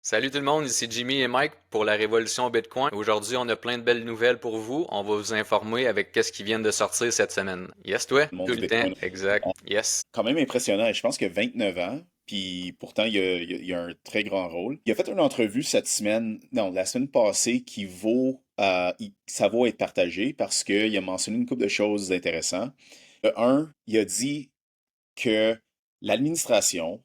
Salut tout le monde, ici Jimmy et Mike pour la Révolution Bitcoin. Aujourd'hui, on a plein de belles nouvelles pour vous. On va vous informer avec qu'est-ce qui vient de sortir cette semaine. Yes, toi? Le monde Tout du le temps. Bitcoin. Exact. Yes. Quand même impressionnant. Je pense qu'il a 29 ans, puis pourtant, il a un très grand rôle. Il a fait une entrevue cette semaine, non, la semaine passée, qui vaut, ça vaut être partagé parce qu'il a mentionné une couple de choses intéressantes. Un, il a dit que l'administration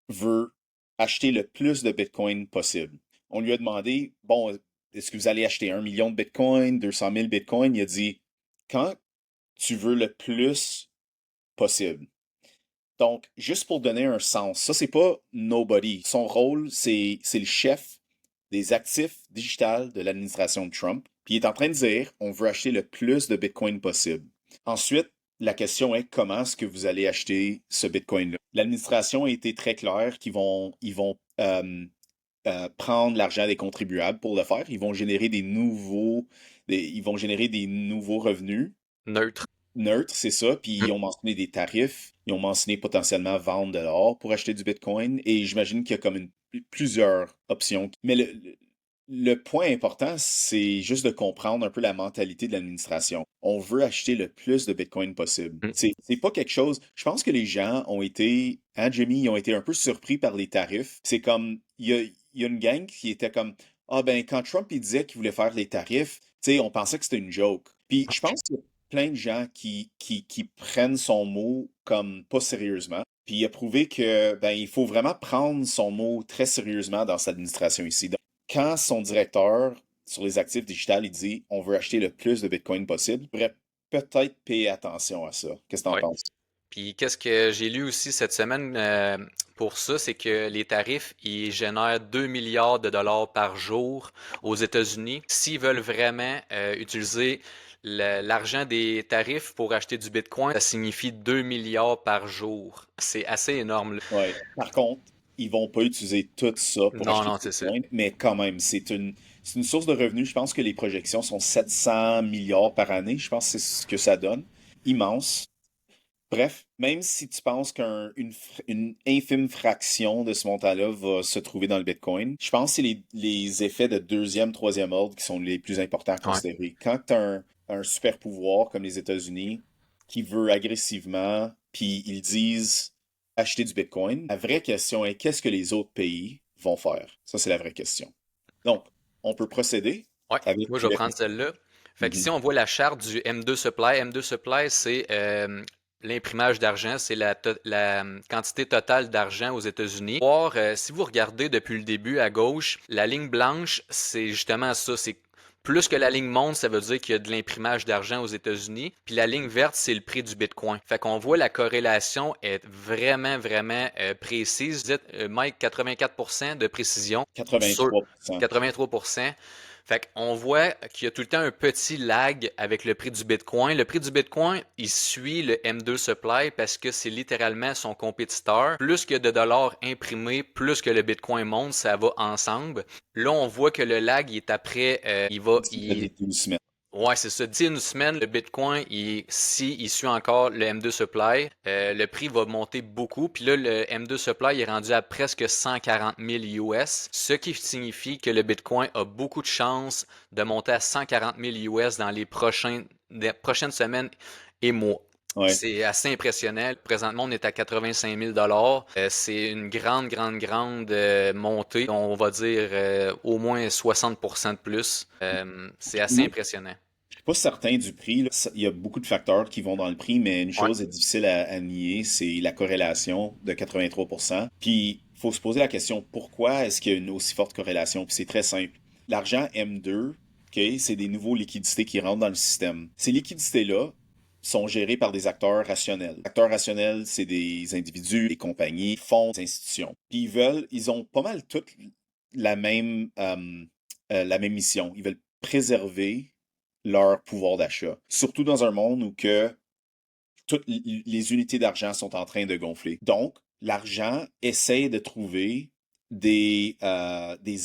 veut acheter le plus de Bitcoin possible. On lui a demandé, bon, est-ce que vous allez acheter 1 million de Bitcoin, 200 000 Bitcoin? Il a dit, quand tu veux le plus possible. Donc, juste pour donner un sens, ça, c'est pas nobody. Son rôle, c'est le chef des actifs digitales de l'administration de Trump. Puis il est en train de dire, on veut acheter le plus de Bitcoin possible. Ensuite, la question est comment est-ce que vous allez acheter ce Bitcoin-là? L'administration a été très claire qu'ils vont prendre l'argent des contribuables pour le faire. Ils vont générer des nouveaux revenus Neutre. neutre, c'est ça. Puis Hmm. ils ont mentionné des tarifs. Ils ont mentionné potentiellement vendre de l'or pour acheter du Bitcoin. Et j'imagine qu'il y a comme plusieurs options. Mais le point important, c'est juste de comprendre un peu la mentalité de l'administration. On veut acheter le plus de Bitcoin possible. Hmm. C'est pas quelque chose. Je pense que les gens ont été, hein, Jimmy, ils ont été un peu surpris par les tarifs. C'est comme, il y a une gang qui était comme, ah ben, quand Trump il disait qu'il voulait faire les tarifs, tu sais, on pensait que c'était une joke. Puis je pense que plein de gens qui prennent son mot comme pas sérieusement. Puis il a prouvé que ben, il faut vraiment prendre son mot très sérieusement dans cette administration ici. Donc, quand son directeur sur les actifs digitales, il dit on veut acheter le plus de Bitcoin possible, il pourrait peut-être payer attention à ça. Qu'est-ce que tu en Ouais. penses? Puis qu'est-ce que j'ai lu aussi cette semaine pour ça, c'est que les tarifs, ils génèrent 2 milliards de dollars par jour aux États-Unis. S'ils veulent vraiment utiliser l'argent des tarifs pour acheter du Bitcoin, ça signifie 2 milliards par jour. C'est assez énorme, là. Ouais. Par contre, ils vont pas utiliser tout ça pour Non, acheter non, du c'est ça. Bitcoin, mais quand même, c'est une source de revenus. Je pense que les projections sont 700 milliards par année. Je pense que c'est ce que ça donne. Immense. Bref, même si tu penses qu'une infime fraction de ce montant-là va se trouver dans le Bitcoin, je pense que c'est les effets de deuxième, troisième ordre qui sont les plus importants à Ouais. considérer. Quand tu as un super pouvoir comme les États-Unis qui veut agressivement, puis ils disent acheter du Bitcoin, la vraie question est qu'est-ce que les autres pays vont faire? Ça, c'est la vraie question. Donc, on peut procéder Ouais, avec moi je vais le... prendre celle-là. Fait Mhm. qu'ici, on voit la charte du M2 Supply. M2 Supply, c'est l'imprimage d'argent, c'est la quantité totale d'argent aux États-Unis. Voir, si vous regardez depuis le début à gauche, la ligne blanche, c'est justement ça. C'est plus que la ligne monte, ça veut dire qu'il y a de l'imprimage d'argent aux États-Unis. Puis la ligne verte, c'est le prix du Bitcoin. Fait qu'on voit la corrélation est vraiment, vraiment précise. Vous dites, Mike, 84% de précision sur 83%. 83%. Fait qu'on voit qu'il y a tout le temps un petit lag avec le prix du Bitcoin. Le prix du Bitcoin, il suit le M2 Supply parce que c'est littéralement son compétiteur. Plus que de dollars imprimés, plus que le Bitcoin monte, ça va ensemble. Là, on voit que le lag, il est après, D'ici près des 12 semaines. ouais, c'est ça. D'ici une semaine, le Bitcoin, si il suit encore le M2 Supply, le prix va monter beaucoup. Puis là, le M2 Supply est rendu à presque 140 000 US, ce qui signifie que le Bitcoin a beaucoup de chances de monter à 140 000 US dans des prochaines semaines et mois. Ouais. C'est assez impressionnant. Présentement, on est à 85 000 dollars. C'est une grande, grande, grande montée. On va dire au moins 60% de plus. C'est assez Moi, impressionnant. je suis pas certain du prix, là. Il y a beaucoup de facteurs qui vont dans le prix, mais une Ouais. chose est difficile à nier, c'est la corrélation de 83%. Puis, il faut se poser la question, pourquoi est-ce qu'il y a une aussi forte corrélation? Puis c'est très simple. L'argent M2, OK, c'est des nouveaux liquidités qui rentrent dans le système. Ces liquidités-là sont gérées par des acteurs rationnels. Les acteurs rationnels, c'est des individus, des compagnies, fonds, des institutions. Puis ils ont pas mal toutes la même mission. Ils veulent préserver leur pouvoir d'achat. Surtout dans un monde où que toutes les unités d'argent sont en train de gonfler. Donc, l'argent essaie de trouver des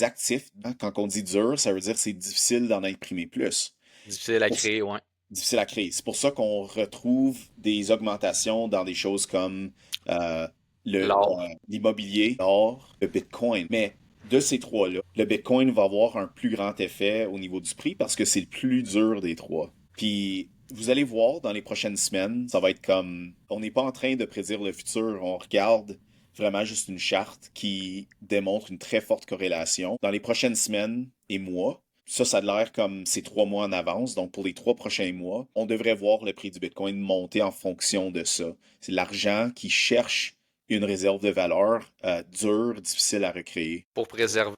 actifs. Hein. Quand on dit dur, ça veut dire que c'est difficile d'en imprimer plus. Difficile à créer, ouais. Difficile à créer. C'est pour ça qu'on retrouve des augmentations dans des choses comme euh, L'or. l'immobilier, l'or, le Bitcoin. Mais de ces trois-là, le Bitcoin va avoir un plus grand effet au niveau du prix parce que c'est le plus dur des trois. Puis vous allez voir dans les prochaines semaines, ça va être comme, on n'est pas en train de prédire le futur, on regarde vraiment juste une charte qui démontre une très forte corrélation. Dans les prochaines semaines et mois, ça a l'air comme c'est 3 mois en avance. Donc, pour les 3 prochains mois, on devrait voir le prix du Bitcoin monter en fonction de ça. C'est l'argent qui cherche une réserve de valeur dure, difficile à recréer. Pour préserver.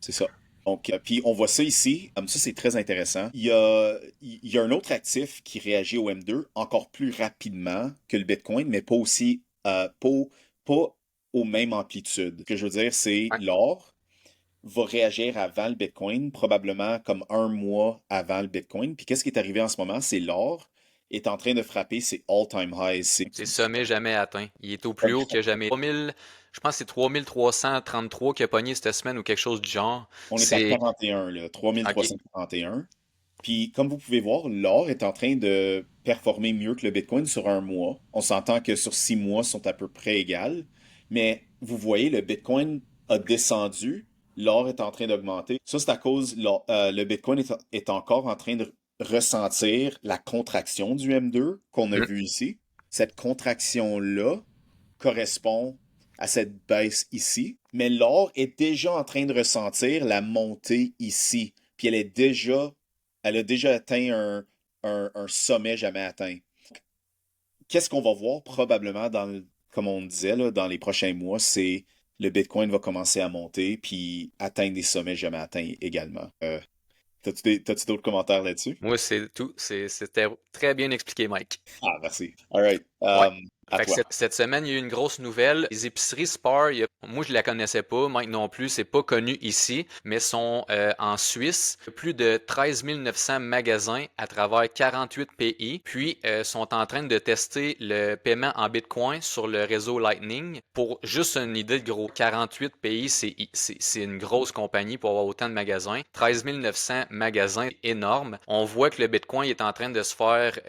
C'est ça. Donc, puis on voit ça ici. Ça, c'est très intéressant. Il y a un autre actif qui réagit au M2 encore plus rapidement que le Bitcoin, mais pas aussi, pas aux mêmes amplitudes. Ce que je veux dire, c'est Ouais. l'or va réagir avant le Bitcoin, probablement comme un mois avant le Bitcoin. Puis qu'est-ce qui est arrivé en ce moment? C'est l'or est en train de frapper ses all-time highs. C'est sommet jamais atteint. Il est au plus haut que jamais. 3000, je pense que c'est 3333 qui a pogné cette semaine ou quelque chose du genre. On est à C'est. 41, là, OK. 3341. Puis, comme vous pouvez voir, l'or est en train de performer mieux que le Bitcoin sur un mois. On s'entend que sur 6 mois, sont à peu près égales. Mais vous voyez, le Bitcoin a descendu, l'or est en train d'augmenter. Ça, c'est à cause, le Bitcoin est encore en train de ressentir la contraction du M2 qu'on a Mm. vu ici. Cette contraction-là correspond à cette baisse ici. Mais l'or est déjà en train de ressentir la montée ici. Puis elle a déjà atteint un sommet jamais atteint. Qu'est-ce qu'on va voir probablement comme on disait, là, dans les prochains mois, c'est le Bitcoin va commencer à monter puis atteindre des sommets jamais atteints également. T'as-tu d'autres commentaires là-dessus? Moi, c'est tout. C'était très bien expliqué, Mike. Ah, merci. All right. Ouais. À Fait que toi. cette semaine, il y a eu une grosse nouvelle. Les épiceries Spar, moi je la connaissais pas, Mike non plus, c'est pas connu ici, mais sont en Suisse. Il y a plus de 13 900 magasins à travers 48 pays, puis sont en train de tester le paiement en Bitcoin sur le réseau Lightning. Pour juste une idée de gros, 48 pays, c'est une grosse compagnie pour avoir autant de magasins. 13 900 magasins, c'est énorme. On voit que le Bitcoin est en train de se faire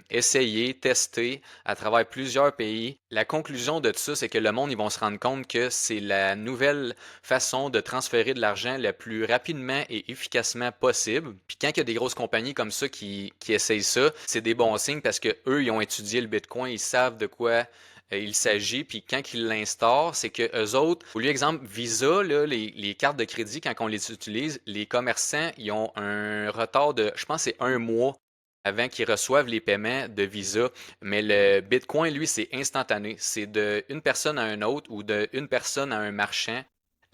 essayer, tester à travers plusieurs pays. La conclusion de tout ça, c'est que le monde, ils vont se rendre compte que c'est la nouvelle façon de transférer de l'argent le plus rapidement et efficacement possible. Puis quand il y a des grosses compagnies comme ça qui essayent ça, c'est des bons signes parce que eux, ils ont étudié le Bitcoin, ils savent de quoi il s'agit, puis quand ils l'instaurent, c'est que eux autres, au lieu exemple Visa, là, les cartes de crédit, quand on les utilise, les commerçants, ils ont un retard de, je pense, c'est un mois avant qu'ils reçoivent les paiements de Visa. Mais le Bitcoin, lui, c'est instantané. C'est de une personne à une autre ou de une personne à un marchand.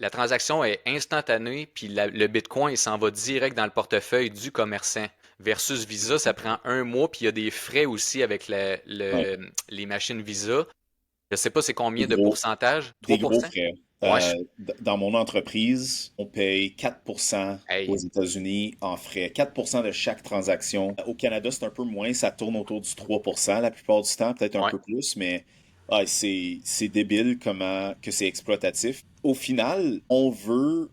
La transaction est instantanée, puis le Bitcoin, il s'en va direct dans le portefeuille du commerçant. Versus Visa, ça prend un mois, puis il y a des frais aussi avec Ouais. les machines Visa. Je sais pas c'est Des combien de gros, pourcentage? des gros 3%? frais. Ouais, Dans mon entreprise, on paye 4% aux hey, États-Unis en frais. 4% de chaque transaction. Au Canada, c'est un peu moins, ça tourne autour du 3% la plupart du temps, peut-être un ouais. peu plus, mais c'est débile comment que c'est exploitatif. Au final, on veut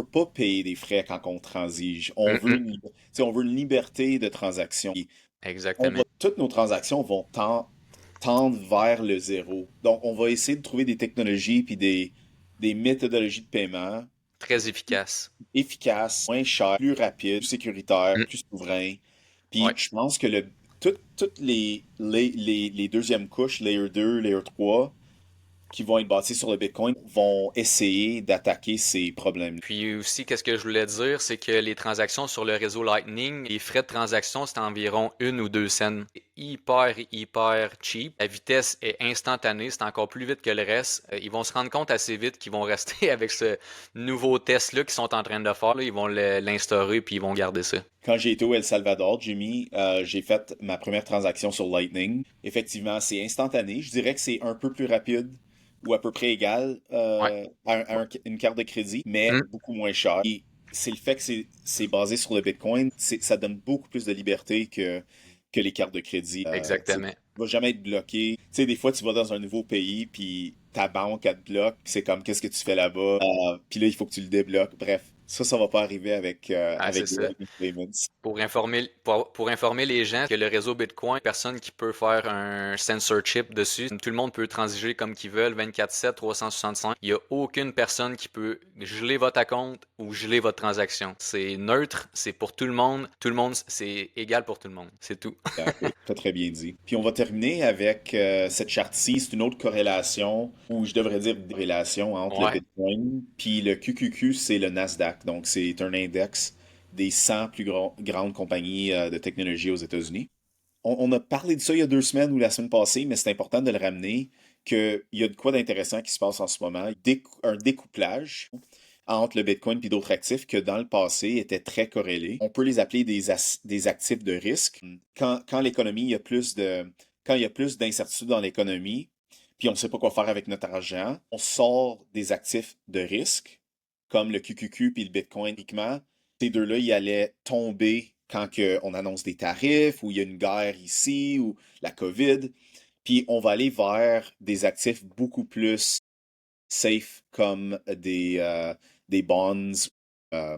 pas payer des frais quand on transige. Mhm. Tu sais, on veut une liberté de transaction. Exactement. Toutes nos transactions vont tendre vers le zéro. Donc, on va essayer de trouver des technologies puis des méthodologies de paiement Très efficace. efficaces, moins chères, plus rapides, plus sécuritaires, Mm. plus souverains. Puis, Ouais. je pense que toutes les deuxièmes couches, Layer 2, Layer 3, qui vont être bâties sur le Bitcoin, vont essayer d'attaquer ces problèmes. Puis aussi, qu'est-ce que je voulais dire, c'est que les transactions sur le réseau Lightning, les frais de transaction, c'est environ 1 ou 2 cents. C'est hyper, hyper cheap. La vitesse est instantanée, c'est encore plus vite que le reste. Ils vont se rendre compte assez vite qu'ils vont rester avec ce nouveau test-là qu'ils sont en train de faire. Là. Ils vont l'instaurer puis ils vont garder ça. Quand j'ai été au El Salvador, Jimmy, j'ai fait ma première transaction sur Lightning. Effectivement, c'est instantané. Je dirais que c'est un peu plus rapide ou à peu près égal Ouais. une carte de crédit, mais Mm. beaucoup moins cher. Et c'est le fait que c'est basé sur le Bitcoin, ça donne beaucoup plus de liberté que les cartes de crédit. Tu Exactement. vas jamais être bloqué. Tu sais, des fois, tu vas dans un nouveau pays, puis ta banque, elle te bloque, puis c'est comme, qu'est-ce que tu fais là-bas? Puis là, il faut que tu le débloques. Bref. Ça va pas arriver Ah, c'est avec ça. Lightning Payments. Pour informer les gens que le réseau Bitcoin, personne qui peut faire un sensor chip dessus. Tout le monde peut transiger comme qu'ils veulent, 24/7, 365. Il n'y a aucune personne qui peut geler votre compte ou geler votre transaction. C'est neutre, c'est pour tout le monde, c'est égal pour tout le monde. C'est tout. Exact, oui. Très, très bien dit. Puis on va terminer avec cette charte-ci. C'est une autre corrélation, ou je devrais dire corrélation entre le Ouais. Bitcoin puis le QQQ, c'est le Nasdaq. Donc, c'est un index des 100 plus grandes compagnies de technologie aux États-Unis. On a parlé de ça il y a 2 semaines ou la semaine passée, mais c'est important de le ramener qu'il y a de quoi d'intéressant qui se passe en ce moment. Un découplage entre le Bitcoin et d'autres actifs que dans le passé étaient très corrélés. On peut les appeler des actifs de risque. Quand l'économie, quand il y a plus d'incertitudes dans l'économie, puis on ne sait pas quoi faire avec notre argent, on sort des actifs de risque, comme le QQQ puis le Bitcoin uniquement. Ces deux-là, ils allaient tomber quand on annonce des tarifs, ou il y a une guerre ici, ou la COVID. Puis on va aller vers des actifs beaucoup plus safe comme des bonds, euh,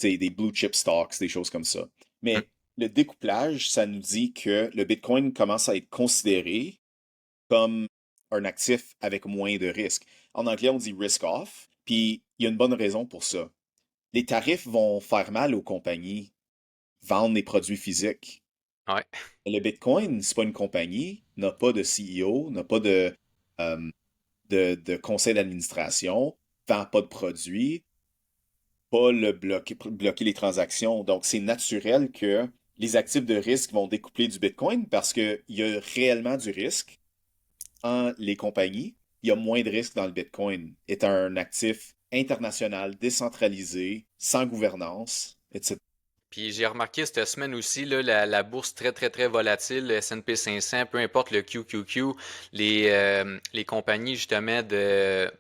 des blue chip stocks, des choses comme ça. Mais le découplage, ça nous dit que le Bitcoin commence à être considéré comme un actif avec moins de risque. En anglais, on dit risk off, puis il y a une bonne raison pour ça. Les tarifs vont faire mal aux compagnies vendre des produits physiques. Ouais. Le Bitcoin, c'est pas une compagnie, n'a pas de CEO, n'a pas euh, de conseil d'administration, vend pas de produits, pas bloquer les transactions. Donc, c'est naturel que les actifs de risque vont découpler du Bitcoin parce qu'il y a réellement du risque en les compagnies. Il y a moins de risque dans le Bitcoin, étant un actif international, décentralisé, sans gouvernance, etc. Puis j'ai remarqué cette semaine aussi là, la bourse très très très volatile, le S&P 500, peu importe le QQQ, les compagnies justement de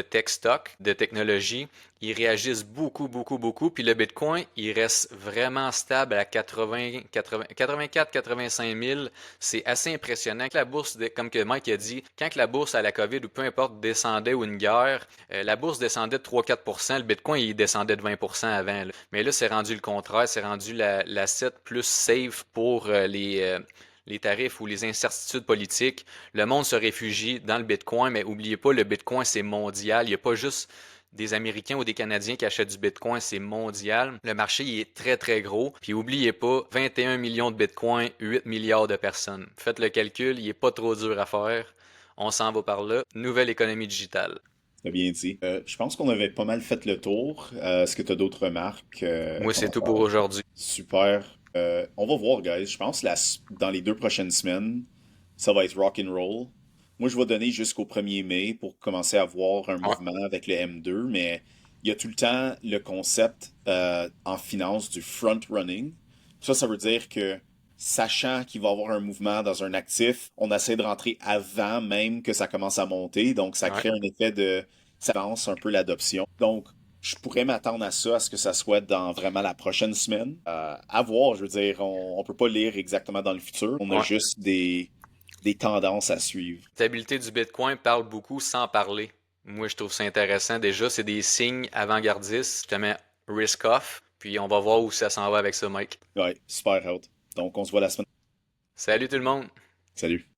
tech stock, de technologie, ils réagissent beaucoup, beaucoup, beaucoup. Puis le Bitcoin, il reste vraiment stable à 84, 85 000. C'est assez impressionnant. La bourse, comme que Mike a dit, quand la bourse à la COVID ou peu importe descendait ou une guerre, la bourse descendait de 3-4%, le Bitcoin, il descendait de 20% avant. Là. Mais là, c'est rendu le contraire. C'est rendu l'asset plus safe pour les tarifs ou les incertitudes politiques. Le monde se réfugie dans le Bitcoin, mais oubliez pas, le Bitcoin, c'est mondial. Il n'y a pas juste des Américains ou des Canadiens qui achètent du Bitcoin, c'est mondial. Le marché, il est très, très gros. Puis oubliez pas, 21 millions de Bitcoin, 8 milliards de personnes. Faites le calcul, il est pas trop dur à faire. On s'en va par là. Nouvelle économie digitale. T'as bien dit. Je pense qu'on avait pas mal fait le tour. Est-ce que tu as d'autres remarques Moi, par c'est tout rapport pour à ça? aujourd'hui. Super. On va voir, guys. Je pense que dans les 2 prochaines semaines, ça va être rock and roll. Moi, je vais donner jusqu'au 1er mai pour commencer à voir un Ouais. mouvement avec le M2, mais il y a tout le temps le concept en finance du front running. Ça veut dire que sachant qu'il va y avoir un mouvement dans un actif, on essaie de rentrer avant même que ça commence à monter. Donc, ça Ouais. crée un effet ça avance un peu l'adoption. Donc, je pourrais m'attendre à ce que ça soit dans vraiment la prochaine semaine. À voir, je veux dire, on peut pas lire exactement dans le futur. On a Ouais. juste des tendances à suivre. La stabilité du Bitcoin parle beaucoup sans parler. Moi, je trouve ça intéressant. Déjà, c'est des signes avant-gardistes. Je te mets risk off. Puis on va voir où ça s'en va avec ça, Mike. Ouais, super out. Donc, on se voit la semaine. Salut tout le monde! Salut.